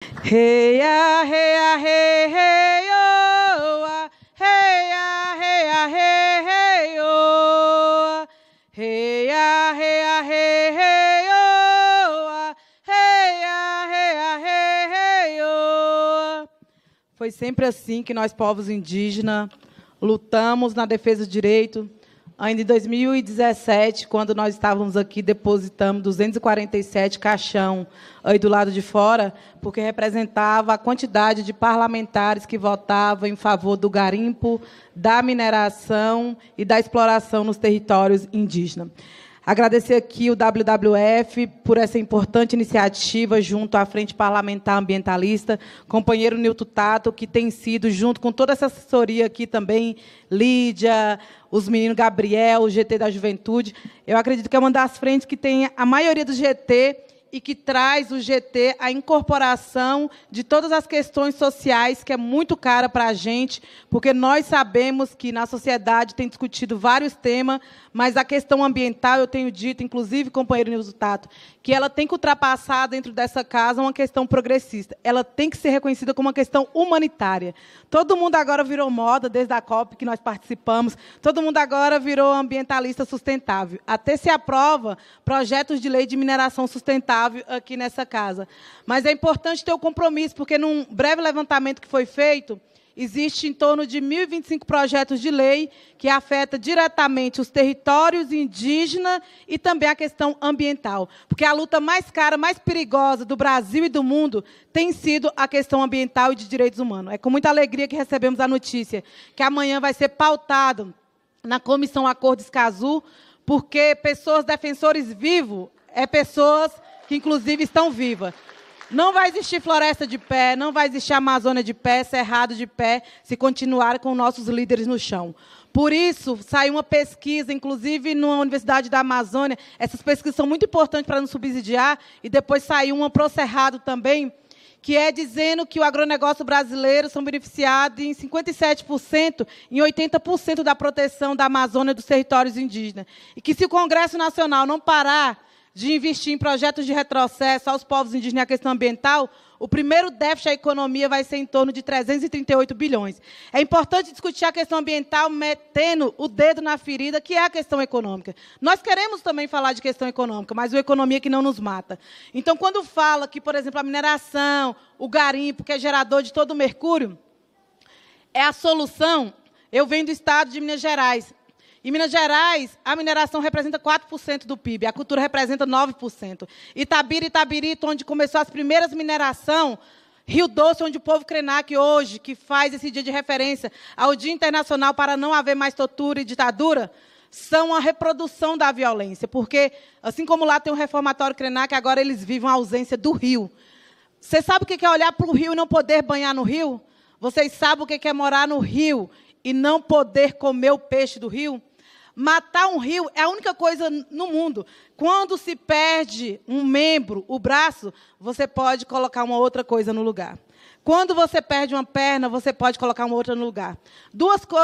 Hey ya, hey ya, hey, hey, oh, ah. Hey ya, hey ya, hey, hey, oh. Hey ya, hey ya, hey, hey, oh, ah. Hey ya, hey ya, hey, hey, oh. Foi sempre assim que nós, povos indígenas, lutamos na defesa do direito. Ainda em 2017, quando nós estávamos aqui, depositamos 247 caixão aí do lado de fora, porque representava a quantidade de parlamentares que votavam em favor do garimpo, da mineração e da exploração nos territórios indígenas. Agradecer aqui o WWF por essa importante iniciativa junto à Frente Parlamentar Ambientalista, companheiro Nilton Tato, que tem sido, junto com toda essa assessoria aqui também, Lídia, os meninos Gabriel, o GT da Juventude. Eu acredito que é uma das frentes que tem a maioria do GT e que traz o GT a incorporação de todas as questões sociais, que é muito cara para a gente, porque nós sabemos que na sociedade tem discutido vários temas, mas a questão ambiental, eu tenho dito, inclusive, companheiro Nilson Tato, que ela tem que ultrapassar dentro dessa casa uma questão progressista. Ela tem que ser reconhecida como uma questão humanitária. Todo mundo agora virou moda, desde a COP que nós participamos, todo mundo agora virou ambientalista sustentável. Até se aprova projetos de lei de mineração sustentável aqui nessa casa. Mas é importante ter o compromisso, porque num breve levantamento que foi feito, existe em torno de 1.025 projetos de lei que afetam diretamente os territórios indígenas e também a questão ambiental. Porque a luta mais cara, mais perigosa do Brasil e do mundo tem sido a questão ambiental e de direitos humanos. É com muita alegria que recebemos a notícia que amanhã vai ser pautado na Comissão Acordo Escazú, porque pessoas defensores vivos é pessoas que, inclusive, estão vivas. Não vai existir floresta de pé, não vai existir Amazônia de pé, Cerrado de pé, se continuar com nossos líderes no chão. Por isso, saiu uma pesquisa, inclusive na Universidade da Amazônia, essas pesquisas são muito importantes para nos subsidiar, e depois saiu uma para o Cerrado também, que é dizendo que o agronegócio brasileiro são beneficiados em 57%, em 80% da proteção da Amazônia e dos territórios indígenas. E que se o Congresso Nacional não parar de investir em projetos de retrocesso aos povos indígenas e à questão ambiental, o primeiro déficit da economia vai ser em torno de 338 bilhões. É importante discutir a questão ambiental metendo o dedo na ferida, que é a questão econômica. Nós queremos também falar de questão econômica, mas uma economia que não nos mata. Então, quando fala que, por exemplo, a mineração, o garimpo, que é gerador de todo o mercúrio, é a solução, eu venho do estado de Minas Gerais. Em Minas Gerais, a mineração representa 4% do PIB, a cultura representa 9%. Itabirito, onde começou as primeiras minerações, Rio Doce, onde o povo Krenak hoje, que faz esse dia de referência ao Dia Internacional para não haver mais tortura e ditadura, são a reprodução da violência, porque, assim como lá tem o reformatório Krenak, agora eles vivem a ausência do rio. Você sabe o que é olhar para o rio e não poder banhar no rio? Vocês sabem o que é morar no rio e não poder comer o peixe do rio? Matar um rio é a única coisa no mundo. Quando se perde um membro, o braço, você pode colocar uma outra coisa no lugar. Quando você perde uma perna, você pode colocar uma outra no lugar.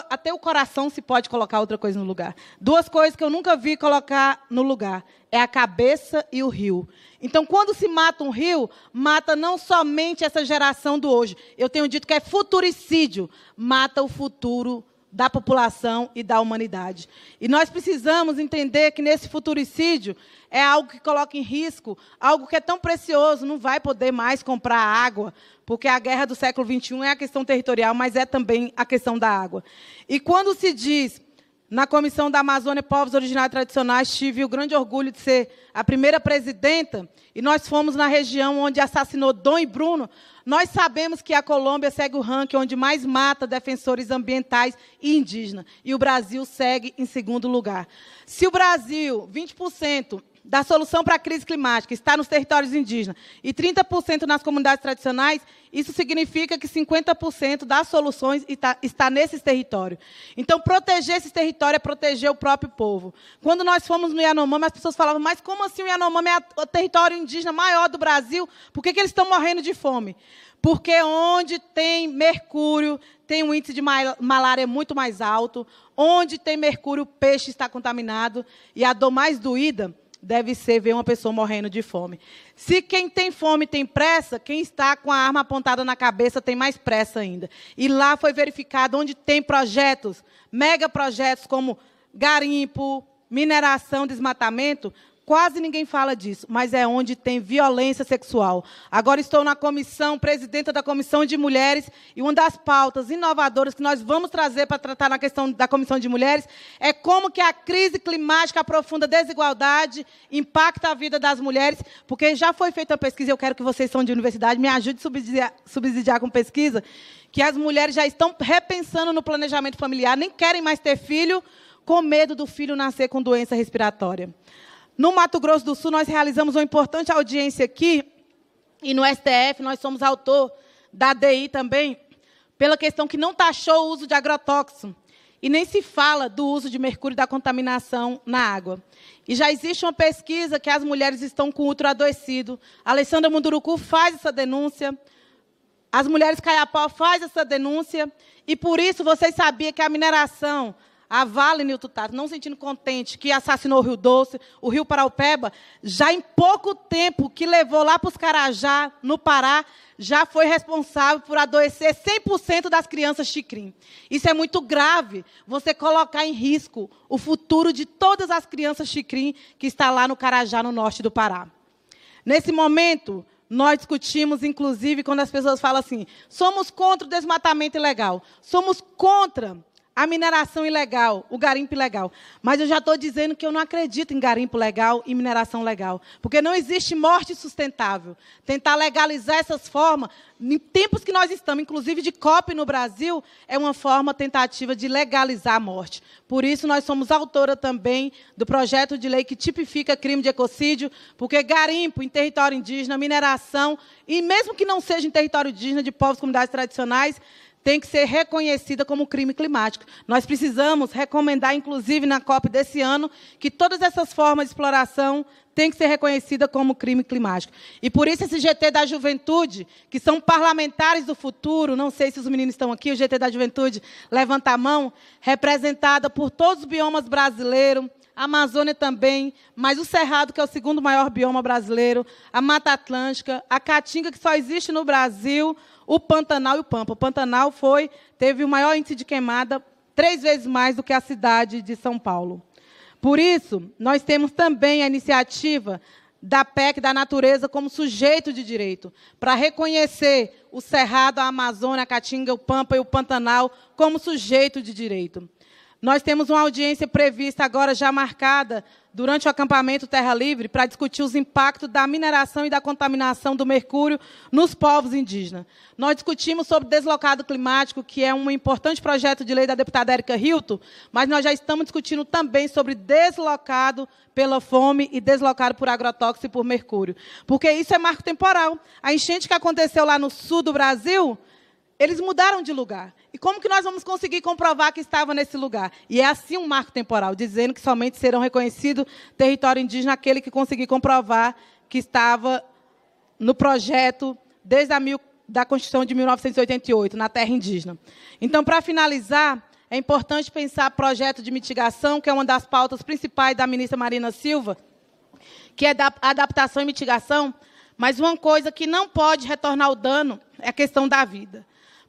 Até o coração se pode colocar outra coisa no lugar. Duas coisas que eu nunca vi colocar no lugar. É a cabeça e o rio. Então, quando se mata um rio, mata não somente essa geração do hoje. Eu tenho dito que é futuricídio. Mata o futuro da população e da humanidade. E nós precisamos entender que nesse futuricídio é algo que coloca em risco, algo que é tão precioso, não vai poder mais comprar água, porque a guerra do século XXI é a questão territorial, mas é também a questão da água. E quando se diz, na Comissão da Amazônia Povos Originários Tradicionais, tive o grande orgulho de ser a primeira presidenta, e nós fomos na região onde assassinou Dom e Bruno. Nós sabemos que a Colômbia segue o ranking onde mais mata defensores ambientais e indígenas, e o Brasil segue em segundo lugar. Se o Brasil, 20% da solução para a crise climática está nos territórios indígenas e 30% nas comunidades tradicionais, isso significa que 50% das soluções está nesses territórios. Então, proteger esses territórios é proteger o próprio povo. Quando nós fomos no Yanomami, as pessoas falavam, mas como assim o Yanomami é o território indígena maior do Brasil? Por que eles estão morrendo de fome? Porque onde tem mercúrio, tem um índice de malária muito mais alto, onde tem mercúrio, o peixe está contaminado, e a dor mais doída deve ser ver uma pessoa morrendo de fome. Se quem tem fome tem pressa, quem está com a arma apontada na cabeça tem mais pressa ainda. E lá foi verificado onde tem projetos, megaprojetos como garimpo, mineração, desmatamento, quase ninguém fala disso, mas é onde tem violência sexual. Agora estou na comissão, presidenta da Comissão de Mulheres, e uma das pautas inovadoras que nós vamos trazer para tratar na questão da Comissão de Mulheres é como que a crise climática aprofunda a desigualdade, impacta a vida das mulheres, porque já foi feita uma pesquisa, eu quero que vocês são de universidade, me ajude a subsidiar com pesquisa, que as mulheres já estão repensando no planejamento familiar, nem querem mais ter filho, com medo do filho nascer com doença respiratória. No Mato Grosso do Sul, nós realizamos uma importante audiência aqui, e no STF nós somos autor da ADI também, pela questão que não taxou o uso de agrotóxico, e nem se fala do uso de mercúrio e da contaminação na água. E já existe uma pesquisa que as mulheres estão com útero adoecido. A Alessandra Munduruku faz essa denúncia, as mulheres Caiapó fazem essa denúncia, e por isso vocês sabiam que a mineração, a Vale Nilton Tato, não sentindo contente que assassinou o Rio Doce, o Rio Paraupeba, já em pouco tempo que levou lá para os Carajá, no Pará, já foi responsável por adoecer 100% das crianças Xicrim. Isso é muito grave, você colocar em risco o futuro de todas as crianças Xicrim que está lá no Carajá, no norte do Pará. Nesse momento, nós discutimos, inclusive, quando as pessoas falam assim, somos contra o desmatamento ilegal, somos contra a mineração ilegal, o garimpo ilegal. Mas eu já estou dizendo que eu não acredito em garimpo legal e mineração legal, porque não existe morte sustentável. Tentar legalizar essas formas, em tempos que nós estamos, inclusive de COP no Brasil, é uma forma tentativa de legalizar a morte. Por isso, nós somos autora também do projeto de lei que tipifica crime de ecocídio, porque garimpo em território indígena, mineração, e mesmo que não seja em território indígena de povos e comunidades tradicionais, tem que ser reconhecida como crime climático. Nós precisamos recomendar, inclusive, na COP desse ano, que todas essas formas de exploração têm que ser reconhecidas como crime climático. E, por isso, esse GT da Juventude, que são parlamentares do futuro, não sei se os meninos estão aqui, o GT da Juventude levanta a mão, representada por todos os biomas brasileiros, a Amazônia também, mas o Cerrado, que é o segundo maior bioma brasileiro, a Mata Atlântica, a Caatinga, que só existe no Brasil, o Pantanal e o Pampa. O Pantanal teve o maior índice de queimada, 3 vezes mais do que a cidade de São Paulo. Por isso, nós temos também a iniciativa da PEC da natureza como sujeito de direito, para reconhecer o Cerrado, a Amazônia, a Caatinga, o Pampa e o Pantanal como sujeito de direito. Nós temos uma audiência prevista agora, já marcada, durante o acampamento Terra Livre, para discutir os impactos da mineração e da contaminação do mercúrio nos povos indígenas. Nós discutimos sobre deslocado climático, que é um importante projeto de lei da deputada Érica Hilton, mas nós já estamos discutindo também sobre deslocado pela fome e deslocado por agrotóxico e por mercúrio. Porque isso é marco temporal. A enchente que aconteceu lá no sul do Brasil, eles mudaram de lugar. E como que nós vamos conseguir comprovar que estava nesse lugar? E é assim um marco temporal, dizendo que somente serão reconhecidos território indígena aquele que conseguir comprovar que estava no projeto desde da Constituição de 1988, na terra indígena. Então, para finalizar, é importante pensar projeto de mitigação, que é uma das pautas principais da ministra Marina Silva, que é da adaptação e mitigação, mas uma coisa que não pode retornar o dano é a questão da vida.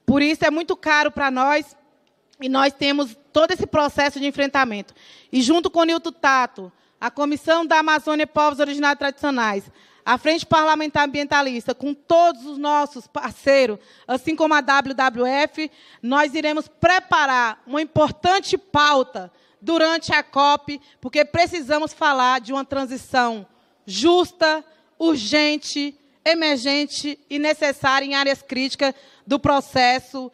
Por isso, é muito caro para nós, e nós temos todo esse processo de enfrentamento. E, junto com o Nilton Tato, a Comissão da Amazônia e Povos Originários Tradicionais, a Frente Parlamentar Ambientalista, com todos os nossos parceiros, assim como a WWF, nós iremos preparar uma importante pauta durante a COP, porque precisamos falar de uma transição justa, urgente, emergente e necessária em áreas críticas do processo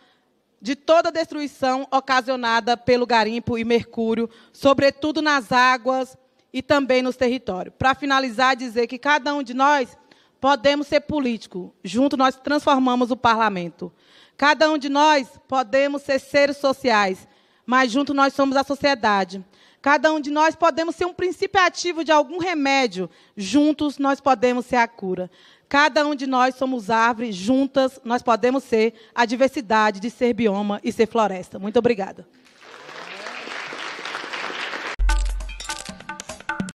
de toda a destruição ocasionada pelo garimpo e mercúrio, sobretudo nas águas e também nos territórios. Para finalizar, dizer que cada um de nós podemos ser político. Junto nós transformamos o parlamento. Cada um de nós podemos ser seres sociais, mas junto nós somos a sociedade. Cada um de nós podemos ser um princípio ativo de algum remédio. Juntos nós podemos ser a cura. Cada um de nós somos árvores, juntas nós podemos ser a diversidade de ser bioma e ser floresta. Muito obrigada.